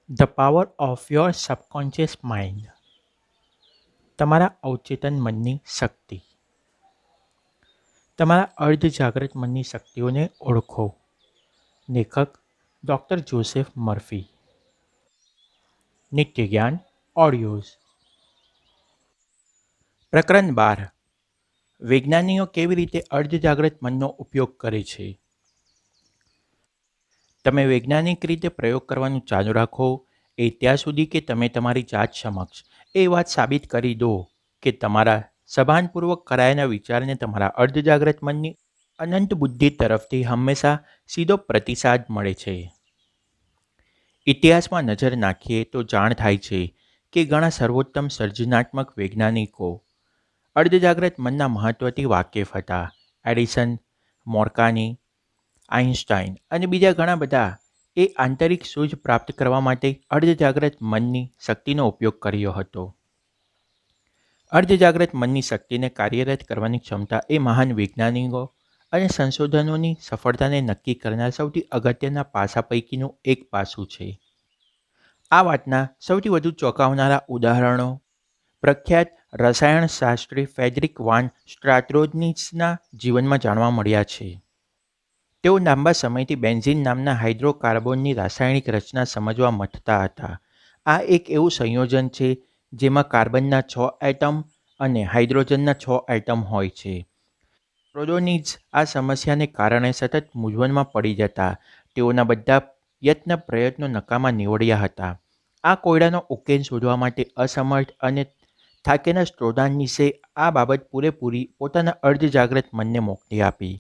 The power of your subconscious mind. તમારા અવચેતન મનની શક્તિ. તમારા અર્ધજાગ્રત મનની શક્તિઓને ઓળખો. લેખક ડૉક્ટર જોસેફ મર્ફી. નિત્ય જ્ઞાન ઓડિયોઝ. પ્રકરણ 12. વિજ્ઞાનીઓ કેવી રીતે અર્ધજાગ્રત મનનો ઉપયોગ કરે છે. તમે વૈજ્ઞાનિક રીતે પ્રયોગ કરવાનું ચાલુ રાખો એ ત્યાં સુધી કે તમે તમારી જાત સમક્ષ એ વાત સાબિત કરી દો કે તમારા સભાનપૂર્વક કરાયેલા વિચારને તમારા અર્ધજાગ્રત મનની અનંત બુદ્ધિ તરફથી હંમેશા સીધો પ્રતિસાદ મળે છે. ઇતિહાસમાં નજર નાખીએ તો જાણ થાય છે કે ઘણા સર્વોત્તમ સર્જનાત્મક વૈજ્ઞાનિકો અર્ધજાગ્રત મનના મહત્વથી વાકેફ હતા. એડિસન, મોર્કાની, આઇન્સ્ટાઈન અને બીજા ઘણા બધા એ આંતરિક સૂઝ પ્રાપ્ત કરવા માટે અર્ધજાગ્રત મનની શક્તિનો ઉપયોગ કર્યો હતો. અર્ધજાગ્રત મનની શક્તિને કાર્યરત કરવાની ક્ષમતા એ મહાન વૈજ્ઞાનિકો અને સંશોધનોની સફળતાને નક્કી કરનાર સૌથી અગત્યના પાસા પૈકીનું એક પાસું છે. આ વાતના સૌથી વધુ ચોંકાવનારા ઉદાહરણો પ્રખ્યાત રસાયણશાસ્ત્રી ફેડરિક વાન સ્ટ્રાત્રોજનીસના જીવનમાં જાણવા મળ્યા છે. તેઓ લાંબા સમયથી બેન્ઝીન નામના હાઇડ્રોકાર્બનની રાસાયણિક રચના સમજવા મથતા હતા. આ એક એવું સંયોજન છે જેમાં કાર્બનના 6 એટમ અને હાઇડ્રોજનના 6 એટમ હોય છે. પ્રોડોનિઝ આ સમસ્યાને કારણે સતત મૂંઝવણમાં પડી જતા તેઓના બધા પ્રયત્નો નકામા નીવડ્યા હતા. આ કોયડાનો ઉકેલ શોધવા માટે અસમર્થ અને થાકેલા સ્ટ્રોડાનિસે આ બાબત પૂરેપૂરી પોતાના અર્ધજાગ્રત મનને મોકલી આપી.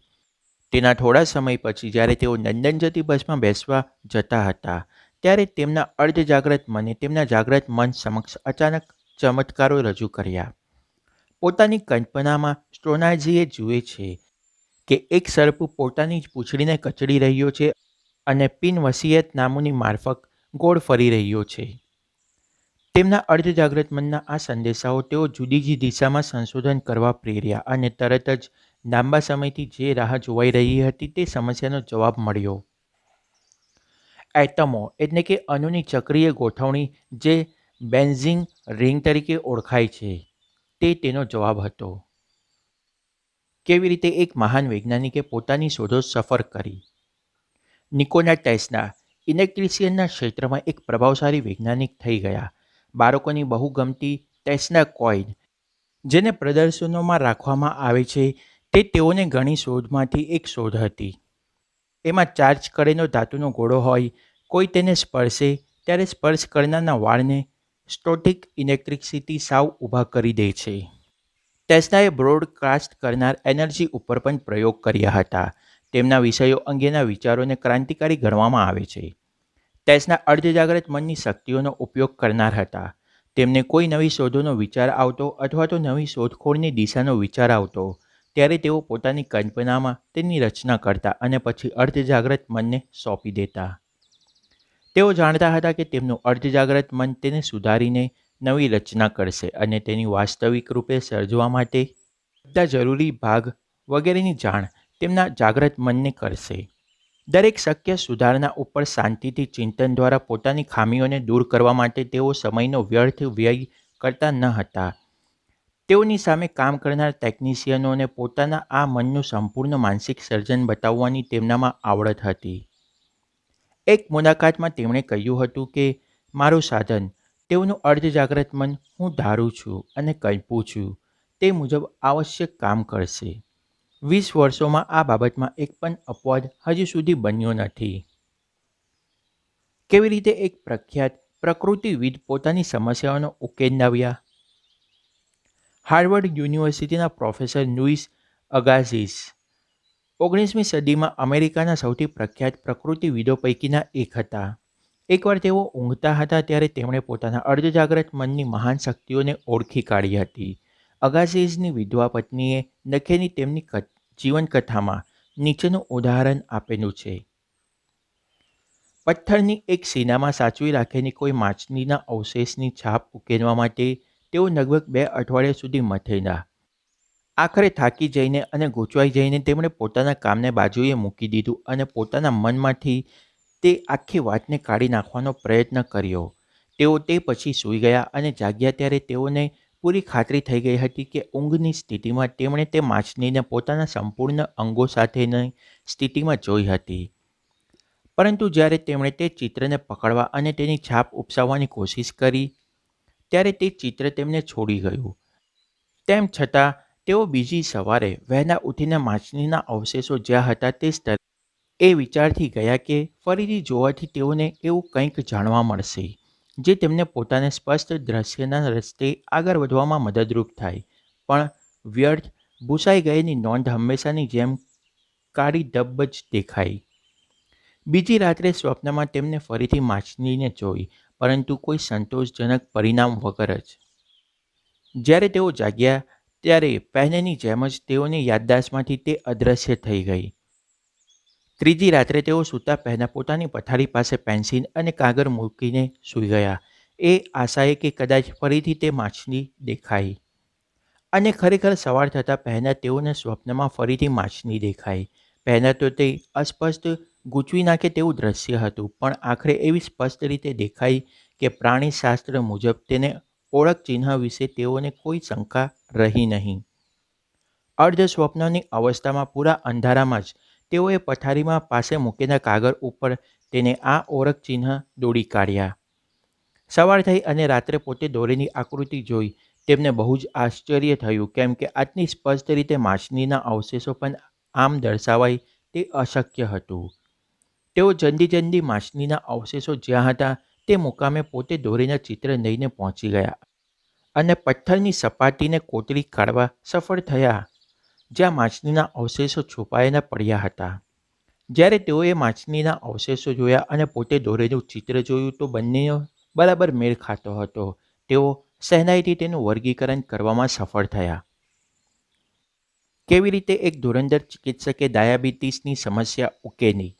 તેના થોડા સમય પછી જ્યારે તેઓ લંડન જતી બસમાં બેસવા જતા હતા ત્યારે તેમના અર્ધજાગ્રત મને તેમના જાગ્રત મન સમક્ષ અચાનક ચમત્કારો રજૂ કર્યા. પોતાની કલ્પનામાં સ્ટ્રોનાજીએ જુએ છે કે એક સર્પ પોતાની જ પૂંછડીને કચડી રહ્યો છે અને પિન વસિયત નામની મારફત ગોળ ફરી રહ્યો છે. તેમના અર્ધજાગ્રત મનના આ સંદેશાઓ તેઓ જુદી જુદી દિશામાં સંશોધન કરવા પ્રેર્યા અને તરત જ લાંબા સમયથી જે રાહ જોવાઈ રહી હતી તે સમસ્યાનો જવાબ મળ્યો. એટમો એટલે કે અણુની ચક્રીય ગોઠવણી જે બેન્ઝીન રિંગ તરીકે ઓળખાય છે તે તેનો જવાબ હતો. કેવી રીતે એક મહાન વૈજ્ઞાનિકે પોતાની શોધો સફળ કરી. નિકોલા ટેસ્લા ઇલેક્ટ્રિશિયનના ક્ષેત્રમાં એક પ્રભાવશાળી વૈજ્ઞાનિક થઈ ગયા. બાળકોની બહુ ગમતી ટેસ્લા કોઇલ જેને પ્રદર્શનોમાં રાખવામાં આવે છે તે તેઓને ઘણી શોધમાંથી એક શોધ હતી. એમાં ચાર્જ કરેલો ધાતુનો ગોળો હોય, કોઈ તેને સ્પર્શે ત્યારે સ્પર્શ કરનારના વાળને સ્ટેટિક ઇલેક્ટ્રિસિટી સાવ ઊભા કરી દે છે. ટેસ્લાએ બ્રોડકાસ્ટ કરનાર એનર્જી ઉપર પણ પ્રયોગ કર્યા હતા. તેમના વિષયો અંગેના વિચારોને ક્રાંતિકારી ગણવામાં આવે છે. ટેસ્લા અર્ધજાગ્રત મનની શક્તિઓનો ઉપયોગ કરનાર હતા. તેમને કોઈ નવી શોધોનો વિચાર આવતો અથવા તો નવી શોધખોળની દિશાનો વિચાર આવતો ત્યારે તેઓ પોતાની કલ્પનામાં તેની રચના કરતા અને પછી અર્ધજાગ્રત મનને સોંપી દેતા. તેઓ જાણતા હતા કે તેમનું અર્ધજાગ્રત મન તેને સુધારીને નવી રચના કરશે અને તેની વાસ્તવિક રૂપે સર્જવા માટે બધા જરૂરી ભાગ વગેરેની જાણ તેમના જાગ્રત મનને કરશે. દરેક શક્ય સુધારણા ઉપર શાંતિથી ચિંતન દ્વારા પોતાની ખામીઓને દૂર કરવા માટે તેઓ સમયનો વ્યર્થ વ્યય કરતા ન હતા. તેઓની સામે કામ કરનાર ટેકનિશિયનોને પોતાના આ મનનું સંપૂર્ણ માનસિક સર્જન બતાવવાની તેમનામાં આવડત હતી. એક મુલાકાતમાં તેમણે કહ્યું હતું કે મારું સાધન, તેઓનું અર્ધજાગ્રત મન હું ધારું છું અને કલ્પું છું તે મુજબ આવશ્યક કામ કરશે. 20 વર્ષોમાં આ બાબતમાં એક પણ અપવાદ હજુ સુધી બન્યો નથી. કેવી રીતે એક પ્રખ્યાત પ્રકૃતિવિદ પોતાની સમસ્યાઓનો ઉકેલ લાવ્યા. હાર્વર્ડ યુનિવર્સિટીના પ્રોફેસર લુઈસ અગાસિસ 19મી સદીમાં અમેરિકાના સૌથી પ્રખ્યાત પ્રકૃતિવિદો પૈકીના એક હતા. એકવાર તેઓ ઊંઘતા હતા ત્યારે તેમણે પોતાના અર્ધજાગ્રત મનની મહાન શક્તિઓને ઓળખી કાઢી હતી. અગાસિસની વિધવા પત્નીએ લખેલી તેમની જીવનકથામાં નીચેનું ઉદાહરણ આપેલું છે. પથ્થરની એક શીલામાં સાચવી રાખેલી કોઈ માછલીના અવશેષની છાપ ઉકેલવા માટે તેઓ લગભગ 2 અઠવાડિયા સુધી મથેલા. આખરે થાકી જઈને અને ગૂંચવાઈ જઈને તેમણે પોતાના કામને બાજુએ મૂકી દીધું અને પોતાના મનમાંથી તે આખી વાતને કાઢી નાખવાનો પ્રયત્ન કર્યો. તેઓ તે પછી સૂઈ ગયા અને જાગ્યા ત્યારે તેઓને પૂરી ખાતરી થઈ ગઈ હતી કે ઊંઘની સ્થિતિમાં તેમણે તે માછલીને પોતાના સંપૂર્ણ અંગો સાથેની સ્થિતિમાં જોઈ હતી. પરંતુ જ્યારે તેમણે તે ચિત્રને પકડવા અને તેની છાપ ઉપસાવવાની કોશિશ કરી, ત્યારે તે ચિત્ર તેમને છોડી ગયું. તેમ છતાં તેઓ બીજી સવારે વહેલા ઉઠીને માછલીના અવશેષો જ્યાં હતા તે સ્થળે એ વિચારથી ગયા કે ફરીથી જોવાથી તેઓને એવું કંઈક જાણવા મળશે, જે તેમને પોતાને સ્પષ્ટ દ્રશ્યના રસ્તે આગળ વધવામાં મદદરૂપ થાય. પણ વ્યર્થ, ભૂસાઈ ગયેલી નોંધ હંમેશાની જેમ કાળી ધબ્બ જ દેખાઈ. બીજી રાત્રે સ્વપ્નમાં તેમને ફરીથી માછલીને જોઈ, પરંતુ કોઈ સંતોષજનક પરિણામ વગર જ. જ્યારે તેઓ જાગ્યા ત્યારે પહેલેની જેમ જ તેઓની યાદદાસ્તમાંથી તે અદૃશ્ય થઈ ગઈ. ત્રીજી રાત્રે તેઓ સૂતા પહેલાં પોતાની પથારી પાસે પેન્સિલ અને કાગળ મૂકીને સૂઈ ગયા, એ આશાએ કે કદાચ ફરીથી તે માછલી દેખાઈ. અને ખરેખર સવાર થતાં પહેલાં તેઓને સ્વપ્નમાં ફરીથી માછલી દેખાઈ. પહેલાં તો તે અસ્પષ્ટ, ગૂંચવી નાખે તેવું દ્રશ્ય હતું, પણ આખરે એવી સ્પષ્ટ રીતે દેખાઈ કે પ્રાણીશાસ્ત્ર મુજબ તેને ઓળખ ચિહ્ન વિશે તેઓને કોઈ શંકા રહી નહીં. અર્ધ સ્વપ્નની અવસ્થામાં પૂરા અંધારામાં જ તેઓએ પથારીમાં પાસે મૂકેલા કાગળ ઉપર તેને આ ઓળખ ચિહ્ન દોડી કાઢ્યા. સવાર થઈ અને રાત્રે પોતે દોરેલી આકૃતિ જોઈ તેમને બહુ જ આશ્ચર્ય થયું, કેમ કે આટલી સ્પષ્ટ રીતે માછલીના અવશેષો પણ આમ દર્શાવાય તે અશક્ય હતું. તેઓ જલ્દી માછલીના અવશેષો જ્યાં હતા તે મુકામે પોતે દોરેલા ચિત્ર લઈને પહોંચી ગયા અને પથ્થરની સપાટીને કોતરી કાઢવા સફળ થયા, જ્યાં માછલીના અવશેષો છુપાયેલા પડ્યા હતા. જ્યારે તેઓએ માછલીના અવશેષો જોયા અને પોતે દોરેલું ચિત્ર જોયું તો બંનેનો બરાબર મેળ ખાતો હતો. તેઓ સહેલાઈથી તેનું વર્ગીકરણ કરવામાં સફળ થયા. કેવી રીતે એક ધુરંધર ચિકિત્સકે ડાયાબિટીસની સમસ્યા ઉકેલી.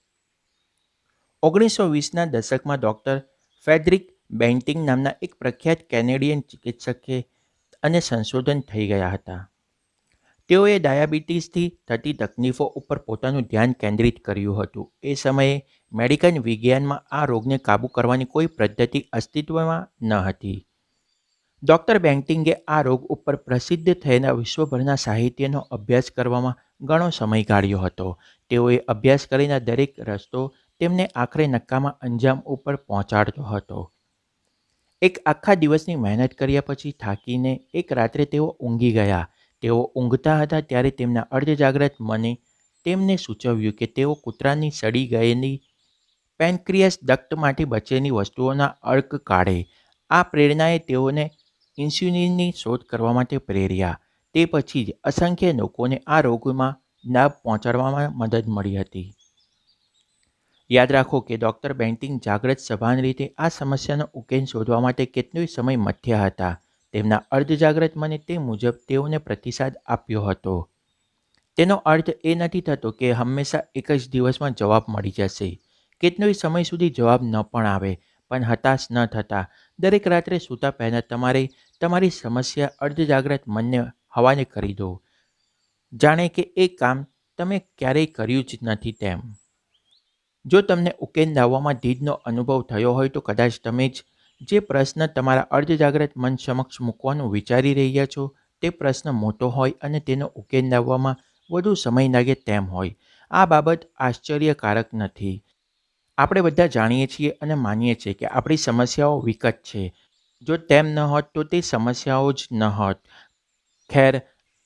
1920ના દશકમાં ડૉક્ટર ફ્રેડરિક બેન્ટિંગ નામના એક પ્રખ્યાત કેનેડિયન ચિકિત્સકે અને સંશોધન થઈ ગયા હતા. તેઓએ ડાયાબિટીસથી થતી તકલીફો ઉપર પોતાનું ધ્યાન કેન્દ્રિત કર્યું હતું. એ સમયે મેડિકલ વિજ્ઞાનમાં આ રોગને કાબૂ કરવાની કોઈ પદ્ધતિ અસ્તિત્વમાં ન હતી. ડૉક્ટર બેન્ટિંગે આ રોગ ઉપર પ્રસિદ્ધ થયેલા વિશ્વભરના સાહિત્યનો અભ્યાસ કરવામાં ઘણો સમય કાઢ્યો હતો. તેઓએ અભ્યાસ કરેલા દરેક રસ્તો તેમને આખરે નકામા અંજામ ઉપર પહોંચાડતો હતો. એક આખા દિવસની મહેનત કર્યા પછી થાકીને એક રાત્રે તેઓ ઊંઘી ગયા. તેઓ ઊંઘતા હતા ત્યારે તેમના અર્ધજાગ્રત મને તેમને સૂચવ્યું કે તેઓ કૂતરાની સડી ગયેલી પેનક્રિયાસ ડક્ટમાંથી બચેલી વસ્તુઓના અર્ક કાઢે. આ પ્રેરણાએ તેઓને ઇન્સ્યુલિનની શોધ કરવા માટે પ્રેર્યા. તે પછી જ અસંખ્ય લોકોને આ રોગમાં લાભ પહોંચાડવામાં મદદ મળી હતી. યાદ રાખો કે ડૉક્ટર બેન્ટિંગ જાગ્રત સભાન રીતે આ સમસ્યાનો ઉકેલ શોધવા માટે કેટલોય સમય મથ્યા હતા. તેમના અર્ધજાગ્રત મને તે મુજબ તેઓને પ્રતિસાદ આપ્યો હતો. તેનો અર્થ એ નથી થતો કે હંમેશા એક જ દિવસમાં જવાબ મળી જશે. કેટલોય સમય સુધી જવાબ ન પણ આવે, પણ હતાશ ન થતા. દરેક રાત્રે સૂતા પહેલાં તમારે તમારી સમસ્યા અર્ધજાગ્રત મનને હવાલે કરી દો, જાણે કે એ કામ તમે ક્યારેય કર્યું જ નથી તેમ. જો તમને ઉકેલ લાવવામાં ધીરનો અનુભવ થયો હોય તો કદાચ તમે જે પ્રશ્ન તમારા અર્ધજાગ્રત મન સમક્ષ મૂકવાનું વિચારી રહ્યા છો તે પ્રશ્ન મોટો હોય અને તેનો ઉકેલ લાવવામાં વધુ સમય લાગે તેમ હોય. આ બાબત આશ્ચર્યકારક નથી. આપણે બધા જાણીએ છીએ અને માનીએ છીએ કે આપણી સમસ્યાઓ વિકટ છે. જો તેમ ન હોત તો તે સમસ્યાઓ જ ન હોત. ખેર,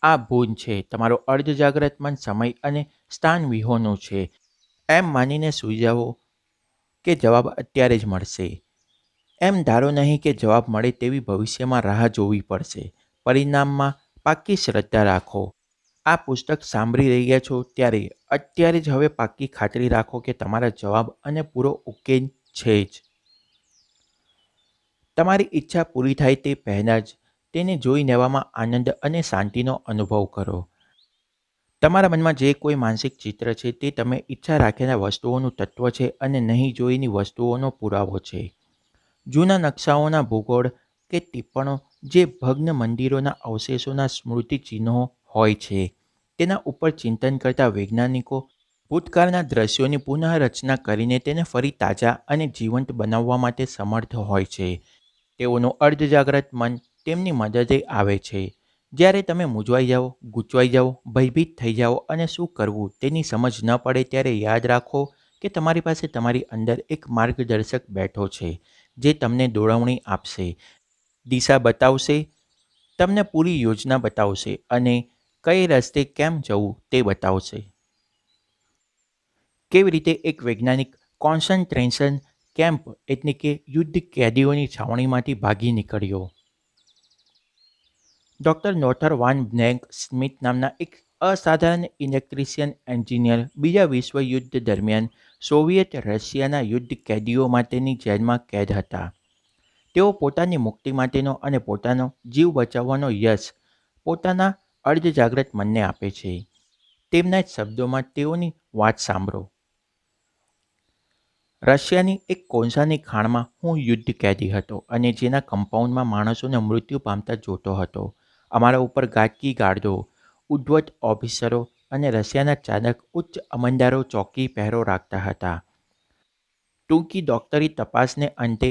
આ ભૂલ છે. તમારો અર્ધજાગ્રત મન સમય અને સ્થાન વિહોણું છે એમ માનીને સૂઈ જાઓ કે જવાબ અત્યારે જ મળશે. એમ ધારો નહીં કે જવાબ મળે તેવી ભવિષ્યમાં રાહ જોવી પડશે. પરિણામમાં પાક્કી શ્રદ્ધા રાખો. આ પુસ્તક સાંભળી રહ્યા છો ત્યારે અત્યારે જ હવે પાક્કી ખાતરી રાખો કે તમારા જવાબ અને પૂરો ઉકેલ છે જ. તમારી ઈચ્છા પૂરી થાય તે પહેલાં જ તેને જોઈ લેવામાં આનંદ અને શાંતિનો અનુભવ કરો. તમારા મનમાં જે કોઈ માનસિક ચિત્ર છે તે તમે ઈચ્છા રાખેલા વસ્તુઓનું તત્વ છે અને નહીં જોઈની વસ્તુઓનો પુરાવો છે. જૂના નકશાઓના ભૂગોળ કે ટિપ્પણો જે ભગ્ન મંદિરોના અવશેષોના સ્મૃતિ ચિહ્નો હોય છે, તેના ઉપર ચિંતન કરતા વૈજ્ઞાનિકો ભૂતકાળના દ્રશ્યોની પુનઃરચના કરીને તેને ફરી તાજા અને જીવંત બનાવવા માટે સમર્થ હોય છે. તેઓનું અર્ધજાગ્રત મન તેમની મદદે આવે છે. જ્યારે તમે મૂંઝવાઈ જાઓ, ગૂંચવાઈ જાઓ, ભયભીત થઈ જાઓ અને શું કરવું તેની સમજ ન પડે ત્યારે યાદ રાખો કે તમારી પાસે તમારી અંદર એક માર્ગદર્શક બેઠો છે જે તમને દોરવણી આપશે, દિશા બતાવશે, તમને પૂરી યોજના બતાવશે અને કઈ રસ્તે કેમ જવું તે બતાવશે. કેવી રીતે એક વૈજ્ઞાનિક કોન્સન્ટ્રેશન કેમ્પ એટલે કે યુદ્ધ કેદીઓની છાવણીમાંથી ભાગી નીકળ્યો. ડૉક્ટર નોથર વાન બ્લેન્ક સ્મિથ નામના એક અસાધારણ ઇલેક્ટ્રિશિયન એન્જિનિયર બીજા વિશ્વયુદ્ધ દરમિયાન સોવિયત રશિયાના યુદ્ધ કેદીઓ માટેની જેલમાં કેદ હતા. તેઓ પોતાની મુક્તિ માટેનો અને પોતાનો જીવ બચાવવાનો યશ પોતાના અર્ધજાગ્રત મનને આપે છે. તેમના જ શબ્દોમાં તેઓની વાત સાંભળો. રશિયાની એક કોલસાની ખાણમાં હું યુદ્ધ કેદી હતો અને જેના કમ્પાઉન્ડમાં માણસોને મૃત્યુ પામતા જોતો હતો. અમારા ઉપર ગાટકી ગાર્ડો, ઉદ્ધત ઓફિસરો અને રશિયાના ચાલક ઉચ્ચ અમલદારો ચોકી પહેરો રાખતા હતા. ટૂંકી ડોક્ટરી તપાસને અંતે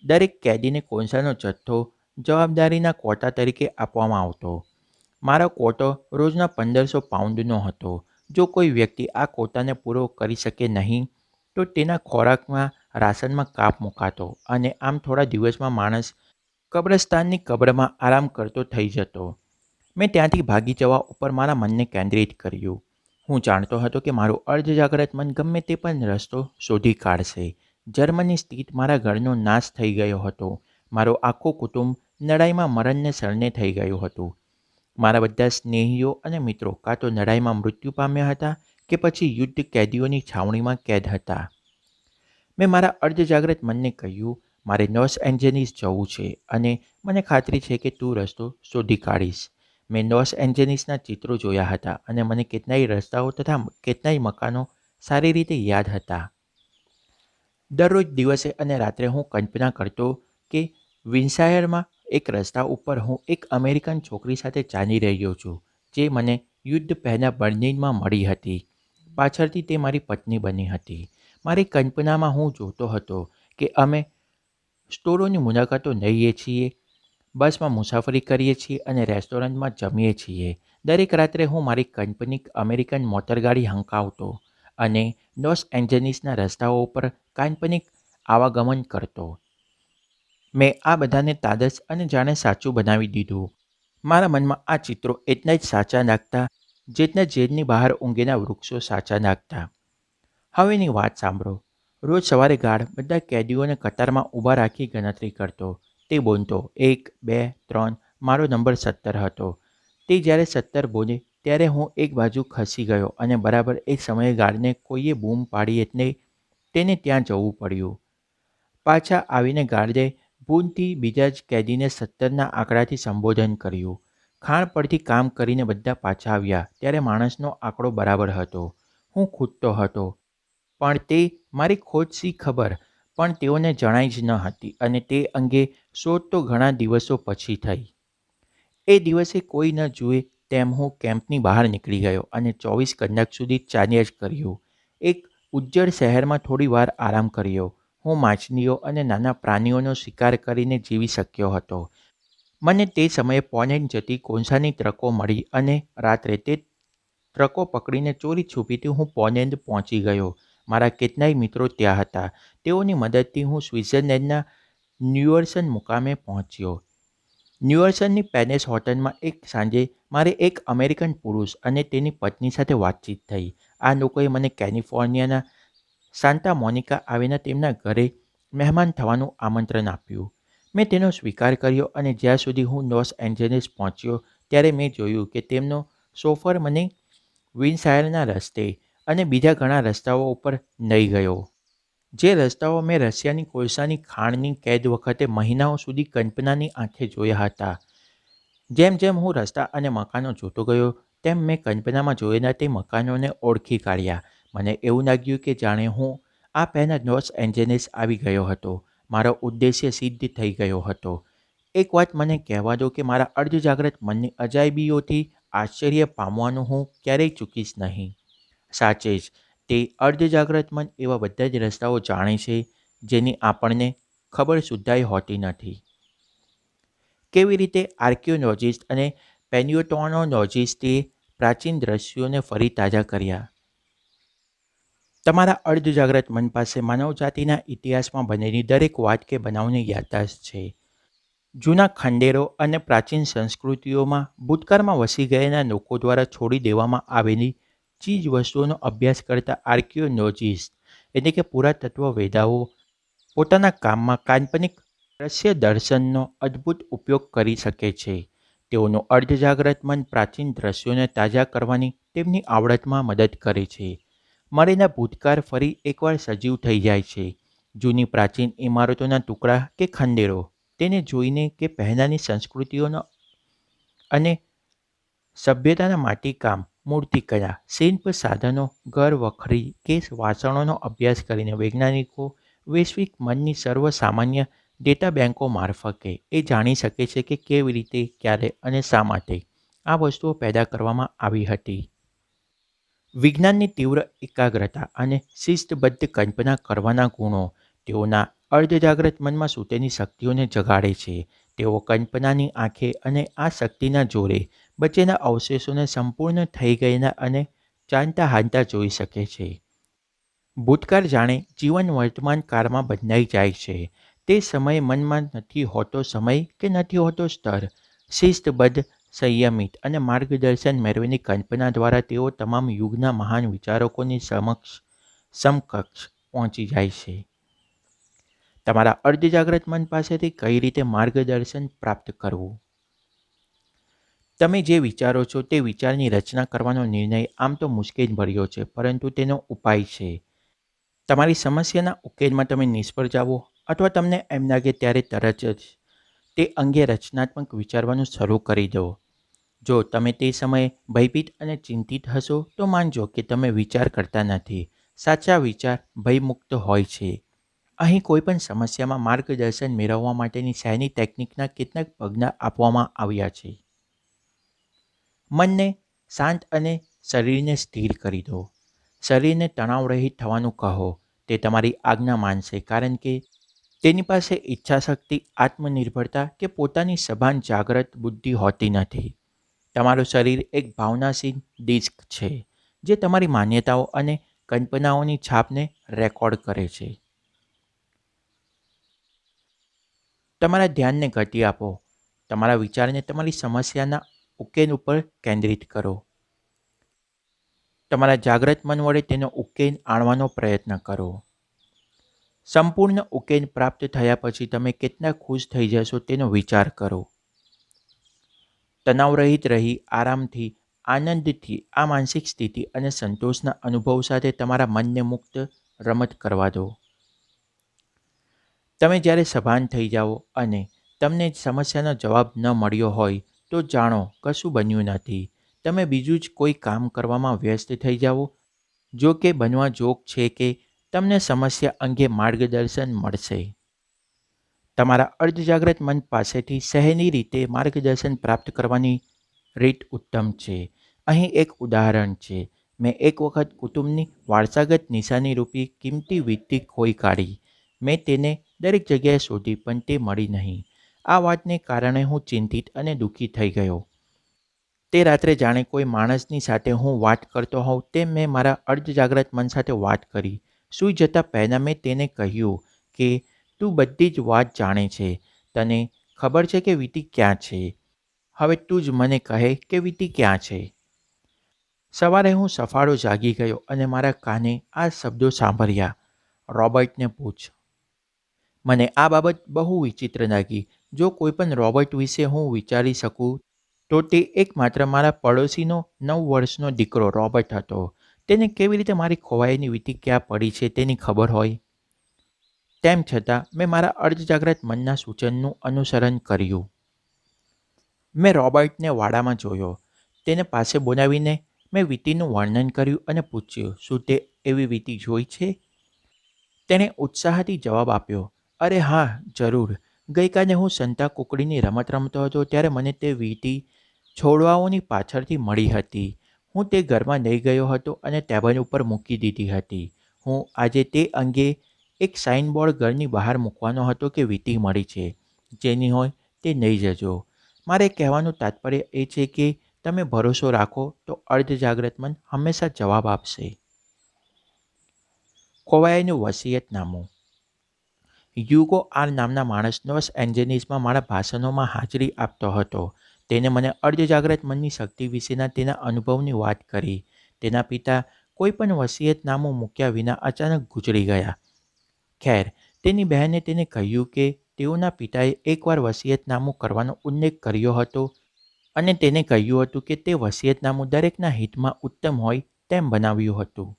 દરેક કેદીને કોલસાનો જથ્થો જવાબદારીના ક્વોટા તરીકે આપવામાં આવતો. મારો ક્વોટો રોજના 1500 પાઉન્ડનો હતો. જો કોઈ વ્યક્તિ આ ક્વોટાને પૂરો કરી શકે નહીં તો તેના ખોરાકમાં રાશનમાં કાપ મુકાતો અને આમ થોડા દિવસમાં માણસ કબ્રસ્તાનની કબ્રમાં આરામ કરતો થઈ જતો. મેં ત્યાંથી ભાગી જવા ઉપર મારા મનને કેન્દ્રિત કર્યું. હું જાણતો હતો કે મારું અર્ધજાગ્રત મન ગમે તે પણ રસ્તો શોધી કાઢશે. જર્મની સ્થિત મારા ઘરનો નાશ થઈ ગયો હતો. મારું આખું કુટુંબ લડાઈમાં મરણને શરણે થઈ ગયું હતું. મારા બધા સ્નેહીઓ અને મિત્રો કાં તો લડાઈમાં મૃત્યુ પામ્યા હતા કે પછી યુદ્ધ કેદીઓની છાવણીમાં કેદ હતા. મેં મારા અર્ધજાગ્રત મનને કહ્યું, મારે લોસ એન્જલિસ જવું છે અને મને ખાતરી છે કે તું રસ્તો શોધી કાઢીશ. મેં લોસ એન્જલિસના ચિત્રો જોયા હતા અને મને કેટલાય રસ્તાઓ તથા કેટલાય મકાનો સારી રીતે યાદ હતા. દરરોજ દિવસે અને રાત્રે હું કલ્પના કરતો કે વિન્શાયરમાં એક રસ્તા ઉપર હું એક અમેરિકન છોકરી સાથે ચાલી રહ્યો છું જે મને યુદ્ધ પહેલાં બર્લિનમાં મળી હતી. પાછળથી તે મારી પત્ની બની હતી. મારી કલ્પનામાં હું જોતો હતો કે અમે સ્ટોરોની મુલાકાતો લઈએ છીએ, બસમાં મુસાફરી કરીએ છીએ અને રેસ્ટોરન્ટમાં જમીએ છીએ. દરેક રાત્રે હું મારી કાલ્પનિક અમેરિકન મોટરગાડી હંકાવતો અને લોસ એન્જલિસના રસ્તાઓ ઉપર કાલ્પનિક આવાગમન કરતો. મેં આ બધાને તાદસ અને જાણે સાચું બનાવી દીધું. મારા મનમાં આ ચિત્રો એટલા જ સાચા લાગતા જેટલા જેલની બહાર ઊંઘેલા વૃક્ષો સાચા લાગતા. હવેની વાત સાંભળો. રોજ સવારે ગાર્ડ બધા કેદીઓને કતારમાં ઊભા રાખી ગણતરી કરતો. તે બોલતો 1, 2, 3. મારો નંબર 17 હતો. તે જ્યારે 17 બોલે ત્યારે હું એક બાજુ ખસી ગયો અને બરાબર એ સમયે ગાર્ડને કોઈએ બૂમ પાડી એટલે તેને ત્યાં જવું પડ્યું. પાછા આવીને ગાર્ડે ભૂલથી બીજા જ કેદીને 17ના આંકડાથી સંબોધન કર્યું. ખાણ પરથી કામ કરીને બધા પાછા આવ્યા ત્યારે માણસનો આંકડો બરાબર હતો. હું ખૂટતો હતો. પણ તે મારી ખોટ શી ખબર, પણ તેઓને જણાઈ જ ન હતી અને તે અંગે શોધ તો ઘણા દિવસો પછી થઈ. એ દિવસે કોઈ ન જુએ તેમ હું કેમ્પની બહાર નીકળી ગયો અને 24 કલાક સુધી ચાલ્યા જ કર્યું. એક ઉજ્જડ શહેરમાં થોડી વાર આરામ કર્યો. હું માછલીઓ અને નાના પ્રાણીઓનો શિકાર કરીને જીવી શક્યો હતો. મને તે સમયે પોલેન્ડ જતી કોલસાની ટ્રકો મળી અને રાત્રે તે ટ્રકો પકડીને ચોરી છુપીથી હું પોલેન્ડ પહોંચી ગયો. મારા કેટલાય મિત્રો ત્યાં હતા. તેઓની મદદથી હું સ્વિટ્ઝરલેન્ડના ન્યુઅર્સન મુકામે પહોંચ્યો. ન્યુઅર્સનની પેલેસ હોટલમાં એક સાંજે મારે એક અમેરિકન પુરુષ અને તેની પત્ની સાથે વાતચીત થઈ. આ લોકોએ મને કેલિફોર્નિયાના સાન્ટા મોનિકા આવીને તેમના ઘરે મહેમાન થવાનું આમંત્રણ આપ્યું. મેં તેનો સ્વીકાર કર્યો અને જ્યાં સુધી હું લોસ એન્જલિસ પહોંચ્યો ત્યારે મેં જોયું કે તેમનો શોફર મને વિન્શાયરના રસ્તે અને બીજા ઘણા રસ્તાઓ ઉપર લઈ ગયો. જે રસ્તાઓ મેં રશિયાની કોલસાની ખાણની કેદ વખતે મહિનાઓ સુધી કલ્પનાની આંખે જોયા હતા. જેમ જેમ હું રસ્તા અને મકાનો જોતો ગયો તેમ મેં કલ્પનામાં જોયેલા તે મકાનોને ઓળખી કાઢ્યા. મને એવું લાગ્યું કે જાણે હું આ પહેલાં લોસ એન્જલિસ આવી ગયો હતો. મારો ઉદ્દેશ્ય સિદ્ધ થઈ ગયો હતો. એક વાત મને કહેવા દો કે મારા અર્ધજાગ્રત મનની અજાયબીઓથી આશ્ચર્ય પામવાનું હું ક્યારેય ચૂકીશ નહીં. સાચે જ, તે અર્ધજાગ્રત મન એવા બધા જ રસ્તાઓ જાણે છે જેની આપણને ખબર સુદ્ધાય હોતી નથી. કેવી રીતે આર્કિયોલોજિસ્ટ અને પેલિયોન્ટોલોજિસ્ટે પ્રાચીન દ્રશ્યોને ફરી તાજા કર્યા. તમારા અર્ધજાગ્રત મન પાસે માનવજાતિના ઇતિહાસમાં બનેલી દરેક વાત કે બનાવની યાદદાસ્ત છે. જૂના ખંડેરો અને પ્રાચીન સંસ્કૃતિઓમાં ભૂતકાળમાં વસી ગયેલા લોકો દ્વારા છોડી દેવામાં આવેલી ચીજ વસ્તુઓનો અભ્યાસ કરતા આર્કિયોલોજિસ્ટ એટલે કે પુરાતત્વવેદાઓ પોતાના કામમાં કાલ્પનિક દ્રશ્ય દર્શનનો અદ્ભુત ઉપયોગ કરી શકે છે. તેઓનું અર્ધજાગ્રત મન પ્રાચીન દ્રશ્યોને તાજા કરવાની તેમની આવડતમાં મદદ કરે છે. મળેલા ભૂતકાળ ફરી એકવાર સજીવ થઈ જાય છે. જૂની પ્રાચીન ઇમારતોના ટુકડા કે ખંડેરો તેને જોઈને કે પહેલાંની સંસ્કૃતિઓનો અને સભ્યતાના માટીકામ, મૂર્તિકલા, શિલ્પ સાધનો, ઘર વખરી કે વાસણોનો અભ્યાસ કરીને વૈજ્ઞાનિકો વૈશ્વિક મનની સર્વસામાન્ય ડેટા બેન્કો મારફતે એ જાણી શકે છે કે કેવી રીતે, ક્યારે અને શા માટે આ વસ્તુઓ પેદા કરવામાં આવી હતી. વિજ્ઞાનની તીવ્ર એકાગ્રતા અને શિસ્તબદ્ધ કલ્પના કરવાના ગુણો તેઓના અર્ધજાગ્રત મનમાં સૂતેલી શક્તિઓને જગાડે છે. તેઓ કલ્પનાની આંખે અને આ શક્તિના જોરે બચેલા અવશેષોને સંપૂર્ણ થઈ ગયેલા અને ચાલતા હાલતા જોઈ શકે છે. ભૂતકાળ જાણે જીવન વર્તમાન કાળમાં બદલાઈ જાય છે. તે સમયે મનમાં નથી હોતો સમય કે નથી હોતો સ્તર. શિસ્તબદ્ધ, સંયમિત અને માર્ગદર્શન મેળવેલી કલ્પના દ્વારા તેઓ તમામ યુગના મહાન વિચારકોની સમકક્ષ પહોંચી જાય છે. તમારા અર્ધજાગ્રત મન પાસેથી કઈ રીતે માર્ગદર્શન પ્રાપ્ત કરવું. તમે જે વિચારો છો તે વિચારની રચના કરવાનો નિર્ણય આમ તો મુશ્કેલ ભર્યો છે, પરંતુ તેનો ઉપાય છે. તમારી સમસ્યાના ઉકેલમાં તમે નિષ્ફળ જાઓ અથવા તમને એમ લાગે ત્યારે તરત જ તે અંગે રચનાત્મક વિચારવાનું શરૂ કરી દો. જો તમે તે સમયે ભયભીત અને ચિંતિત હશો તો માનજો કે તમે વિચાર કરતા નથી. સાચા વિચાર ભયમુક્ત હોય છે. અહીં કોઈપણ સમસ્યામાં માર્ગદર્શન મેળવવા માટેની સહેલી ટેકનિકના કેટલાક પગલાં આપવામાં આવ્યા છે. મનને શાંત અને શરીરને સ્થિર કરી દો. શરીરને તણાવરહિત થવાનું કહો. તે તમારી આજ્ઞા માનશે કારણ કે તેની પાસે ઈચ્છાશક્તિ, આત્મનિર્ભરતા કે પોતાની સભાન જાગ્રત બુદ્ધિ હોતી નથી. તમારું શરીર એક ભાવનાશીલ ડિસ્ક છે જે તમારી માન્યતાઓ અને કલ્પનાઓની છાપને રેકોર્ડ કરે છે. તમારા ધ્યાનને ગતિ આપો. તમારા વિચારને તમારી સમસ્યાના ઉકેલ ઉપર કેન્દ્રિત કરો. તમારા જાગ્રત મન વડે તેનો ઉકેલ આણવાનો પ્રયત્ન કરો. સંપૂર્ણ ઉકેલ પ્રાપ્ત થયા પછી તમે કેટલા ખુશ થઈ જશો તેનો વિચાર કરો. તણાવરહિત રહી આરામથી, આનંદથી આ માનસિક સ્થિતિ અને સંતોષના અનુભવ સાથે તમારા મનને મુક્ત રમત કરવા દો. તમે જ્યારે સભાન થઈ જાઓ અને તમને સમસ્યાનો જવાબ ન મળ્યો હોય તો જાણો કશું બન્યું નથી. તમે બીજું જ કોઈ કામ કરવામાં વ્યસ્ત થઈ જાઓ. જો કે બનવા જોગ છે કે તમને સમસ્યા અંગે માર્ગદર્શન મળશે. તમારા અર્ધજાગ્રત મન પાસેથી સહેલી રીતે માર્ગદર્શન પ્રાપ્ત કરવાની રીત ઉત્તમ છે. અહીં એક ઉદાહરણ છે. મેં એક વખત કુટુંબની વારસાગત નિશાની રૂપી કિંમતી વીંટી ખોઈ કાઢી. મેં તેને દરેક જગ્યાએ શોધી પણ તે મળી નહીં. આ વાતને કારણે હું ચિંતિત અને દુઃખી થઈ ગયો. તે રાત્રે જાણે કોઈ માણસની સાથે હું વાત કરતો હોઉં તેમ મેં મારા અર્ધજાગ્રત મન સાથે વાત કરી. સૂઈ જતાં પહેલાં મેં તેને કહ્યું કે તું બધી જ વાત જાણે છે. તને ખબર છે કે વીંટી ક્યાં છે. હવે તું જ મને કહે કે વીંટી ક્યાં છે. સવારે હું સફાળો જાગી ગયો અને મારા કાને આ શબ્દો સાંભળ્યા, રોબર્ટને પૂછ. મને આ બાબત બહુ વિચિત્ર લાગી. જો કોઈ પણ રોબર્ટ વિશે હું વિચારી શકું તો તે એકમાત્ર મારા પડોશીનો 9 વર્ષનો દીકરો રોબર્ટ હતો. તેને કેવી રીતે મારી ખોવાયેલી વીંટી ક્યાં પડી છે તેની ખબર હોય. તેમ છતાં મેં મારા અર્ધજાગ્રત મનના સૂચનનું અનુસરણ કર્યું. મેં રોબર્ટને વાડામાં જોયો. તેને પાસે બોલાવીને મેં વીંટીનું વર્ણન કર્યું અને પૂછ્યું, શું તે એવી વીંટી જોઈ છે? તેણે ઉત્સાહથી જવાબ આપ્યો, અરે હા, જરૂર. ગઈકાલે હું સંતા કુકડીની રમત રમતો હતો ત્યારે મને તે વીંટી છોડવાઓની પાછળથી મળી હતી. હું તે ઘરમાં લઈ ગયો હતો અને ટેબલ ઉપર મૂકી દીધી હતી. હું આજે તે અંગે એક સાઇનબોર્ડ ઘરની બહાર મૂકવાનો હતો કે વીંટી મળી છે. જેની હોય તે લઈ જજો. મારે કહેવાનું તાત્પર્ય એ છે કે તમે ભરોસો રાખો તો અર્ધજાગ્રત મન હંમેશા જવાબ આપશે. ખોવાયેલું વસિયતનામું. યુગો આર નામના માણસ લોસ એન્જલિસમાં મારા ભાષણોમાં હાજરી આપતો હતો. તેને મને અર્ધજાગ્રત મનની શક્તિ વિશેના તેના અનુભવની વાત કરી. તેના પિતા કોઈ પણ વસિયતનામું મૂક્યા વિના અચાનક ગુજરી ગયા. ખેર, તેની બહેને તેને કહ્યું કે તેઓના પિતાએ એકવાર વસિયતનામું કરવાનો ઉલ્લેખ કર્યો હતો અને તેને કહ્યું હતું કે તે વસિયતનામું દરેકના હિતમાં ઉત્તમ હોય તેમ બનાવ્યું હતું.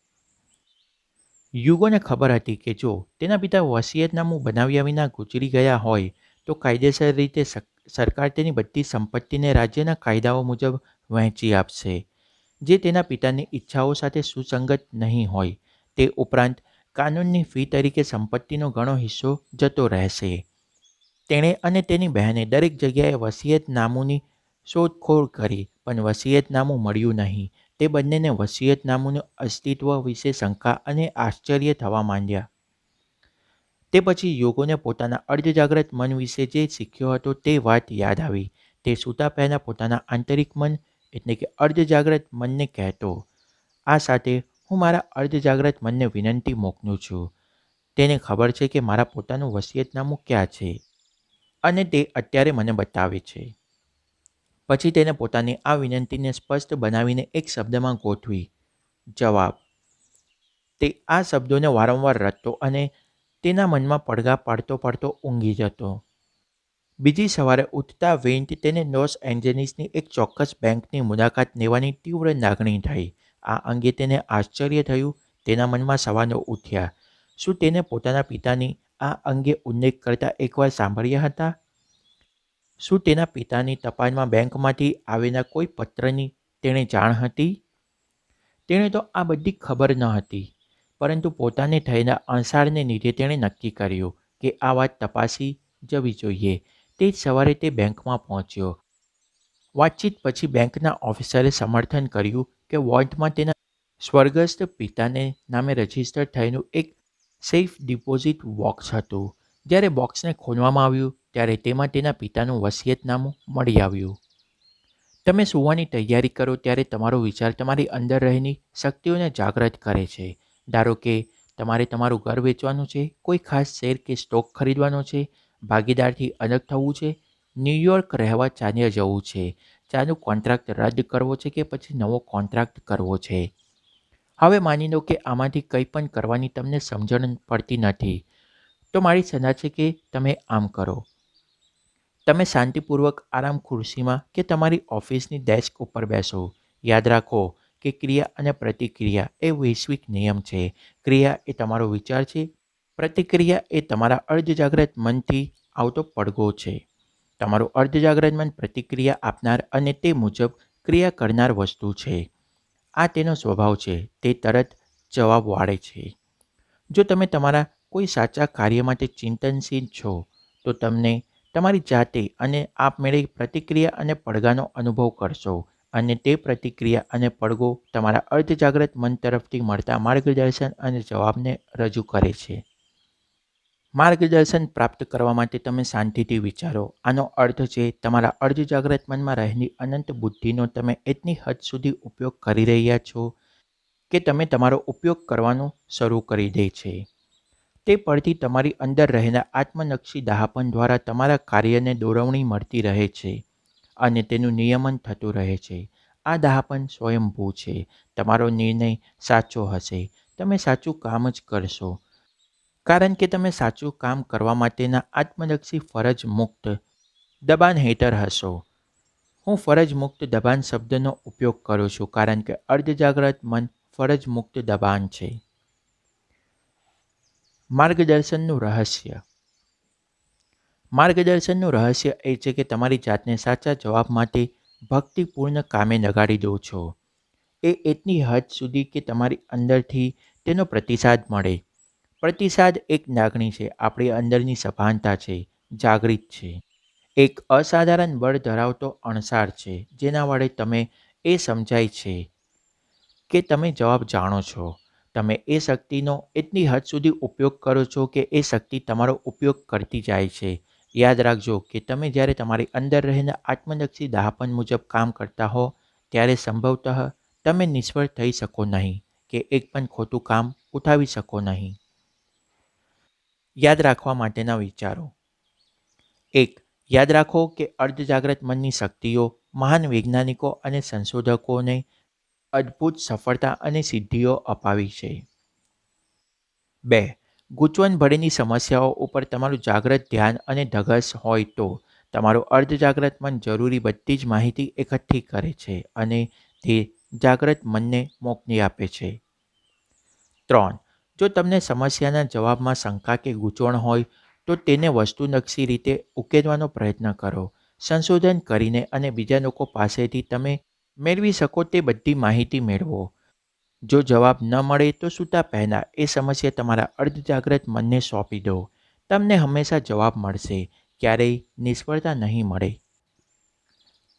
યુગોને ખબર હતી કે જો તેના પિતા વસિયતનામું બનાવ્યા વિના ગુજરી ગયા હોય તો કાયદેસર રીતે સરકાર તેની બધી સંપત્તિને રાજ્યના કાયદાઓ મુજબ વહેંચી આપશે, જે તેના પિતાની ઈચ્છાઓ સાથે સુસંગત નહીં હોય. તે ઉપરાંત કાનૂનની ફી તરીકે સંપત્તિનો ઘણો હિસ્સો જતો રહેશે. તેણે અને તેની બહેને દરેક જગ્યાએ વસિયતનામુંની શોધખોળ કરી, પણ વસિયતનામું મળ્યું નહીં. તે બંનેને વસિયતનામુંનું અસ્તિત્વ વિશે શંકા અને આશ્ચર્ય થવા માંડ્યા. તે પછી યુગોને પોતાના અર્ધજાગ્રત મન વિશે જે શીખ્યો હતો તે વાત યાદ આવી. તે સૂતા પહેલાં પોતાના આંતરિક મન એટલે કે અર્ધજાગ્રત મનને કહેતો, આ સાથે હું મારા અર્ધજાગ્રત મનને વિનંતી મોકલું છું. તેને ખબર છે કે મારા પોતાનું વસિયતનામું ક્યાં છે અને તે અત્યારે મને બતાવે છે. પછી તેને પોતાની આ વિનંતીને સ્પષ્ટ બનાવીને એક શબ્દમાં ગોઠવી, જવાબ. તે આ શબ્દોને વારંવાર રટતો અને તેના મનમાં પડઘા પાડતો પાડતો ઊંઘી જતો. બીજી સવારે ઉઠતા વેંત તેને લોસ એન્જલિસની એક ચોક્કસ બેંકની મુલાકાત લેવાની તીવ્ર લાગણી થઈ. આ અંગે તેને આશ્ચર્ય થયું. તેના મનમાં સવાલો ઉઠ્યા. શું તેને પોતાના પિતાની આ અંગે ઉલ્લેખ કરતા એકવાર સાંભળ્યા હતા? શું તેના પિતાની ટપાલમાં બેંકમાંથી આવેલા કોઈ પત્રની તેણે જાણ હતી? તેણે તો આ બધી ખબર ન હતી, પરંતુ પોતાને થયેલા અણસારને લીધે તેણે નક્કી કર્યું કે આ વાત તપાસી જવી જોઈએ. તે જ સવારે તે બેંકમાં પહોંચ્યો. વાતચીત પછી બેંકના ઓફિસરે સમર્થન કર્યું કે વોલ્ટમાં તેના સ્વર્ગસ્થ પિતાને નામે રજીસ્ટર થયેલું એક સેફ ડિપોઝિટ બોક્સ હતું. જ્યારે બોક્સને ખોલવામાં આવ્યું ત્યારે તેમાં તેના પિતાનું વસિયતનામું મળી આવ્યું. તમે સૂવાની તૈયારી કરો ત્યારે તમારો વિચાર તમારી અંદર રહેલી શક્તિઓને જાગૃત કરે છે. ધારો કે તમારે તમારું ઘર વેચવાનું છે, કોઈ ખાસ શેર કે સ્ટોક ખરીદવાનો છે, ભાગીદારથી અલગ થવું છે, ન્યૂયોર્ક રહેવા ચાલ્યા જવું છે, ચાલુ કોન્ટ્રાક્ટ રદ કરવો છે કે પછી નવો કોન્ટ્રાક્ટ કરવો છે. હવે માની લો કે આમાંથી કંઈ પણ કરવાની તમને સમજણ પડતી નથી, તો મારી સલાહ છે કે તમે આમ કરો. તમે શાંતિપૂર્વક આરામ ખુરશીમાં કે તમારી ઓફિસની ડેસ્ક ઉપર બેસો. યાદ રાખો કે ક્રિયા અને પ્રતિક્રિયા એ વૈશ્વિક નિયમ છે. ક્રિયા એ તમારો વિચાર છે, પ્રતિક્રિયા એ તમારા અર્ધજાગ્રત મનથી આવતો પડઘો છે. તમારું અર્ધજાગ્રત મન પ્રતિક્રિયા આપનાર અને તે મુજબ ક્રિયા કરનાર વસ્તુ છે. આ તેનો સ્વભાવ છે. તે તરત જવાબ વાળે છે. જો તમે તમારા કોઈ સાચા કાર્ય માટે ચિંતનશીલ છો તો તમને તમારી જાતે અને આપમેળે પ્રતિક્રિયા અને પડઘાનો અનુભવ કરશો, અને તે પ્રતિક્રિયા અને પડઘો તમારા અર્ધજાગ્રત મન તરફથી મળતા માર્ગદર્શન અને જવાબને રજૂ કરે છે. માર્ગદર્શન પ્રાપ્ત કરવા માટે તમે શાંતિથી વિચારો. આનો અર્થ છે તમારા અર્ધજાગ્રત મનમાં રહેલી અનંત બુદ્ધિનો તમે એટલી હદ સુધી ઉપયોગ કરી રહ્યા છો કે તમે તમારો ઉપયોગ કરવાનું શરૂ કરી દે છે. તે પરથી તમારી અંદર રહેલા આત્મલક્ષી ડહાપણ દ્વારા તમારા કાર્યને દોરવણી મળતી રહે છે અને તેનું નિયમન થતું રહે છે. આ ડહાપણ સ્વયંભૂ છે. તમારો નિર્ણય સાચો હશે. તમે સાચું કામ જ કરશો, કારણ કે તમે સાચું કામ કરવા માટેના આત્મલક્ષી ફરજ મુક્ત દબાણ હેઠળ હશો. હું ફરજ મુક્ત દબાણ શબ્દનો ઉપયોગ કરું છું કારણ કે અર્ધજાગ્રત મન ફરજ મુક્ત દબાણ છે. માર્ગદર્શનનું રહસ્ય. માર્ગદર્શનનું રહસ્ય એ છે કે તમારી જાતને સાચા જવાબ માટે ભક્તિપૂર્ણ કામે લગાડી દો છો. એ એટલી હદ સુધી કે તમારી અંદરથી તેનો પ્રતિસાદ મળે. પ્રતિસાદ એક લાગણી છે, આપણી અંદરની સભાનતા છે, જાગૃત છે. એક અસાધારણ બળ ધરાવતો અણસાર છે જેના વડે તમે એ સમજાય છે કે તમે જવાબ જાણો છો. તમે એ શક્તિનો એટલી હદ સુધી ઉપયોગ કરો છો કે એ શક્તિ તમારો ઉપયોગ કરતી જાય છે. યાદ રાખજો કે તમે જ્યારે તમારી અંદર રહીને આત્મલક્ષી દાહપન મુજબ કામ કરતા હો ત્યારે સંભવતઃ તમે નિષ્ફળ થઈ શકો નહીં કે એક પણ ખોટું કામ ઉઠાવી શકો નહીં. યાદ રાખવા માટેના વિચારો. 1. યાદ રાખો કે અર્ધજાગ્રત મનની શક્તિઓ મહાન વૈજ્ઞાનિકો અને સંશોધકોને અદ્ભુત સફળતા અને સિદ્ધિઓ અપાવી છે. 2. ગૂંચવણભરેલી સમસ્યાઓ ઉપર તમારું જાગ્રત ધ્યાન અને ધગશ હોય તો તમારું અર્ધજાગ્રત મન જરૂરી બધી જ માહિતી એકઠી કરે છે અને તે જાગ્રત મનને મોકલી આપે છે. 3. જો તમને સમસ્યાના જવાબમાં શંકા કે ગૂંચવણ હોય તો તેને વસ્તુલક્ષી રીતે ઉકેલવાનો પ્રયત્ન કરો. સંશોધન કરીને અને બીજા લોકો પાસેથી તમે મેળવી શકો તે બધી માહિતી મેળવો. જો જવાબ ન મળે તો સૂતા પહેલાં એ સમસ્યા તમારા અર્ધજાગ્રત મનને સોંપી દો. તમને હંમેશા જવાબ મળશે, ક્યારેય નિષ્ફળતા નહીં મળે.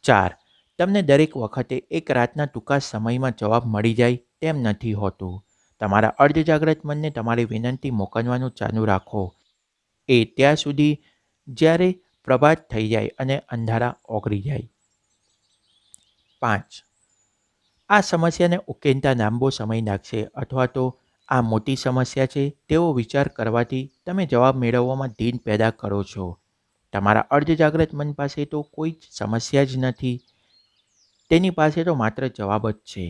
4. તમને દરેક વખતે એક રાતના ટૂંકા સમયમાં જવાબ મળી જાય તેમ નથી હોતું. તમારા અર્ધજાગ્રત મનને તમારી વિનંતી મોકલવાનું ચાલુ રાખો એ ત્યાં સુધી જ્યારે પ્રભાત થઈ જાય અને અંધારા ઓગળી જાય. 5. આ સમસ્યાને ઉકેલતા લાંબો સમય લાગશે અથવા તો આ મોટી સમસ્યા છે તેવો વિચાર કરવાથી તમે જવાબ મેળવવામાં ધીન પેદા કરો છો. તમારા અર્ધજાગ્રત મન પાસે તો કોઈ જ સમસ્યા જ નથી, તેની પાસે તો માત્ર જવાબ જ છે.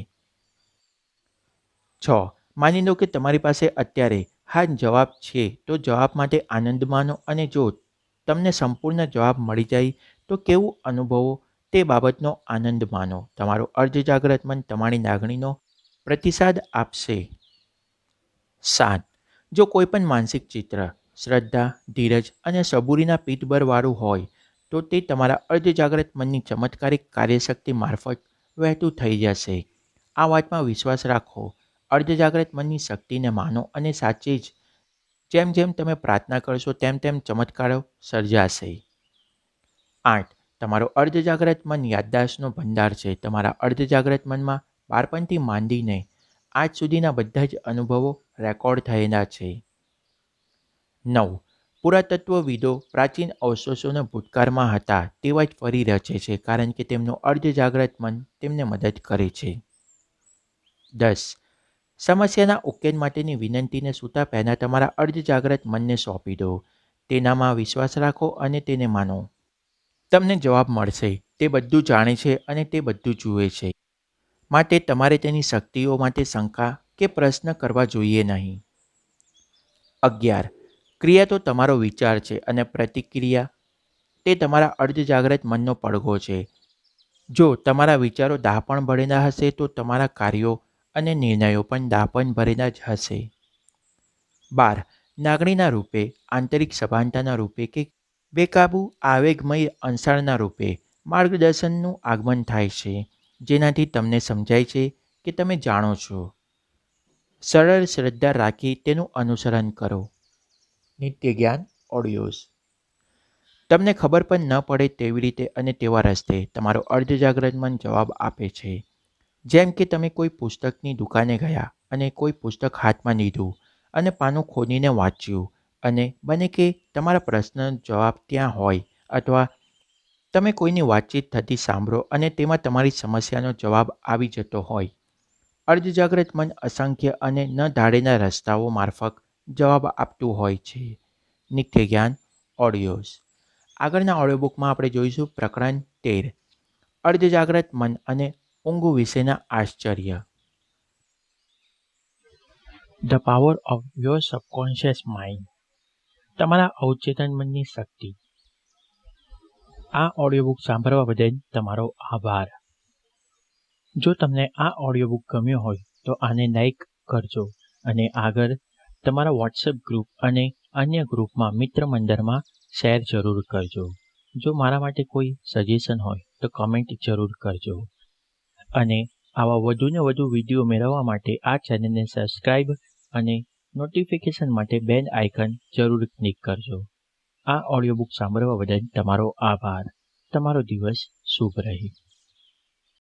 6. માની લો કે તમારી પાસે અત્યારે હા જવાબ છે તો જવાબ માટે આનંદ માનો અને જો તમને સંપૂર્ણ જવાબ મળી જાય તો કેવું અનુભવો તે બાબતનો આનંદ માનો. તમારું અર્ધજાગ્રત મન તમારી લાગણીનો પ્રતિસાદ આપશે. 7. જો કોઈ પણ માનસિક ચિત્ર શ્રદ્ધા, ધીરજ અને સબૂરીના પીઠબળવાળું હોય તો તે તમારા અર્ધજાગ્રત મનની ચમત્કારિક કાર્યશક્તિ મારફત વહેતું થઈ જશે. આ વાતમાં વિશ્વાસ રાખો. અર્ધજાગ્રત મનની શક્તિને માનો અને સાચે જ જેમ જેમ તમે પ્રાર્થના કરશો તેમ તેમ ચમત્કારો સર્જાશે. 8. તમારો અર્ધજાગ્રત મન યાદદાસ્તનો ભંડાર છે. તમારા અર્ધજાગ્રત મનમાં બાળપણથી માંડીને આજ સુધીના બધા જ અનુભવો રેકોર્ડ થયેલા છે. 9. પુરાતત્વવિદો પ્રાચીન અવશેષોને ભૂતકાળમાં હતા તેવા જ ફરી રચે છે કારણ કે તેમનું અર્ધજાગ્રત મન તેમને મદદ કરે છે. 10. સમસ્યાના ઉકેલ માટેની વિનંતીને સૂતા પહેલાં તમારા અર્ધજાગ્રત મનને સોંપી દો. તેનામાં વિશ્વાસ રાખો અને તેને માનો. તમને જવાબ મળશે. તે બધું જાણે છે અને તે બધું જુએ છે. માટે તમારે તેની શક્તિઓ માટે શંકા કે પ્રશ્ન કરવા જોઈએ નહીં. 11. ક્રિયા તો તમારો વિચાર છે અને પ્રતિક્રિયા તે તમારા અર્ધજાગ્રત મનનો પડઘો છે. જો તમારા વિચારો દાહપણ ભરેલા હશે તો તમારા કાર્યો અને નિર્ણયો પણ દાહપણ ભરેલા જ હશે. 12. લાગણીના રૂપે, આંતરિક સભાનતાના રૂપે કે બેકાબૂ આવેગમય અંશાળના રૂપે માર્ગદર્શનનું આગમન થાય છે જેનાથી તમને સમજાય છે કે તમે જાણો છો. સરળ શ્રદ્ધા રાખી તેનું અનુસરણ કરો. નિત્ય જ્ઞાન ઓડિયોઝ. તમને ખબર પણ ન પડે તેવી રીતે અને તેવા રસ્તે તમારો અર્ધજાગ્રત મન જવાબ આપે છે. જેમ કે તમે કોઈ પુસ્તકની દુકાને ગયા અને કોઈ પુસ્તક હાથમાં લીધું અને પાનું ખોલીને વાંચ્યું અને બને કે તમારા પ્રશ્નનો જવાબ ત્યાં હોય અથવા તમે કોઈની વાતચીત થતી સાંભળો અને તેમાં તમારી સમસ્યાનો જવાબ આવી જતો હોય. અર્ધજાગ્રત મન અસંખ્ય અને ન ધારેલા રસ્તાઓ મારફત જવાબ આપતું હોય છે. નિત્ય જ્ઞાન ઓડિયોઝ. આગળના ઓડિયો બુકમાં આપણે જોઈશું પ્રકરણ 13 અર્ધજાગ્રત મન અને ઊંઘ વિશેના આશ્ચર્ય. The power of your subconscious mind. તમારા અવચેતન મનની શક્તિ. આ ઓડિયો બુક સાંભળવા બદલ તમારો આભાર. જો તમને આ ઓડિયો બુક ગમ્યો હોય તો આને લાઈક કરજો અને આગળ તમારા વોટ્સએપ ગ્રુપ અને અન્ય ગ્રુપમાં મિત્ર મંડળમાં શેર જરૂર કરજો. જો મારા માટે કોઈ સજેશન હોય તો કમેન્ટ જરૂર કરજો અને આવા વધુને વધુ વિડીયો મેળવવા માટે આ ચેનલને સબસ્ક્રાઈબ અને નોટિફિકેશન માટે બેલ આઇકન જરૂર ક્લિક કરજો. આ ઓડિયો બુક સાંભળવા બદલ તમારો આભાર. તમારો દિવસ શુભ રહે.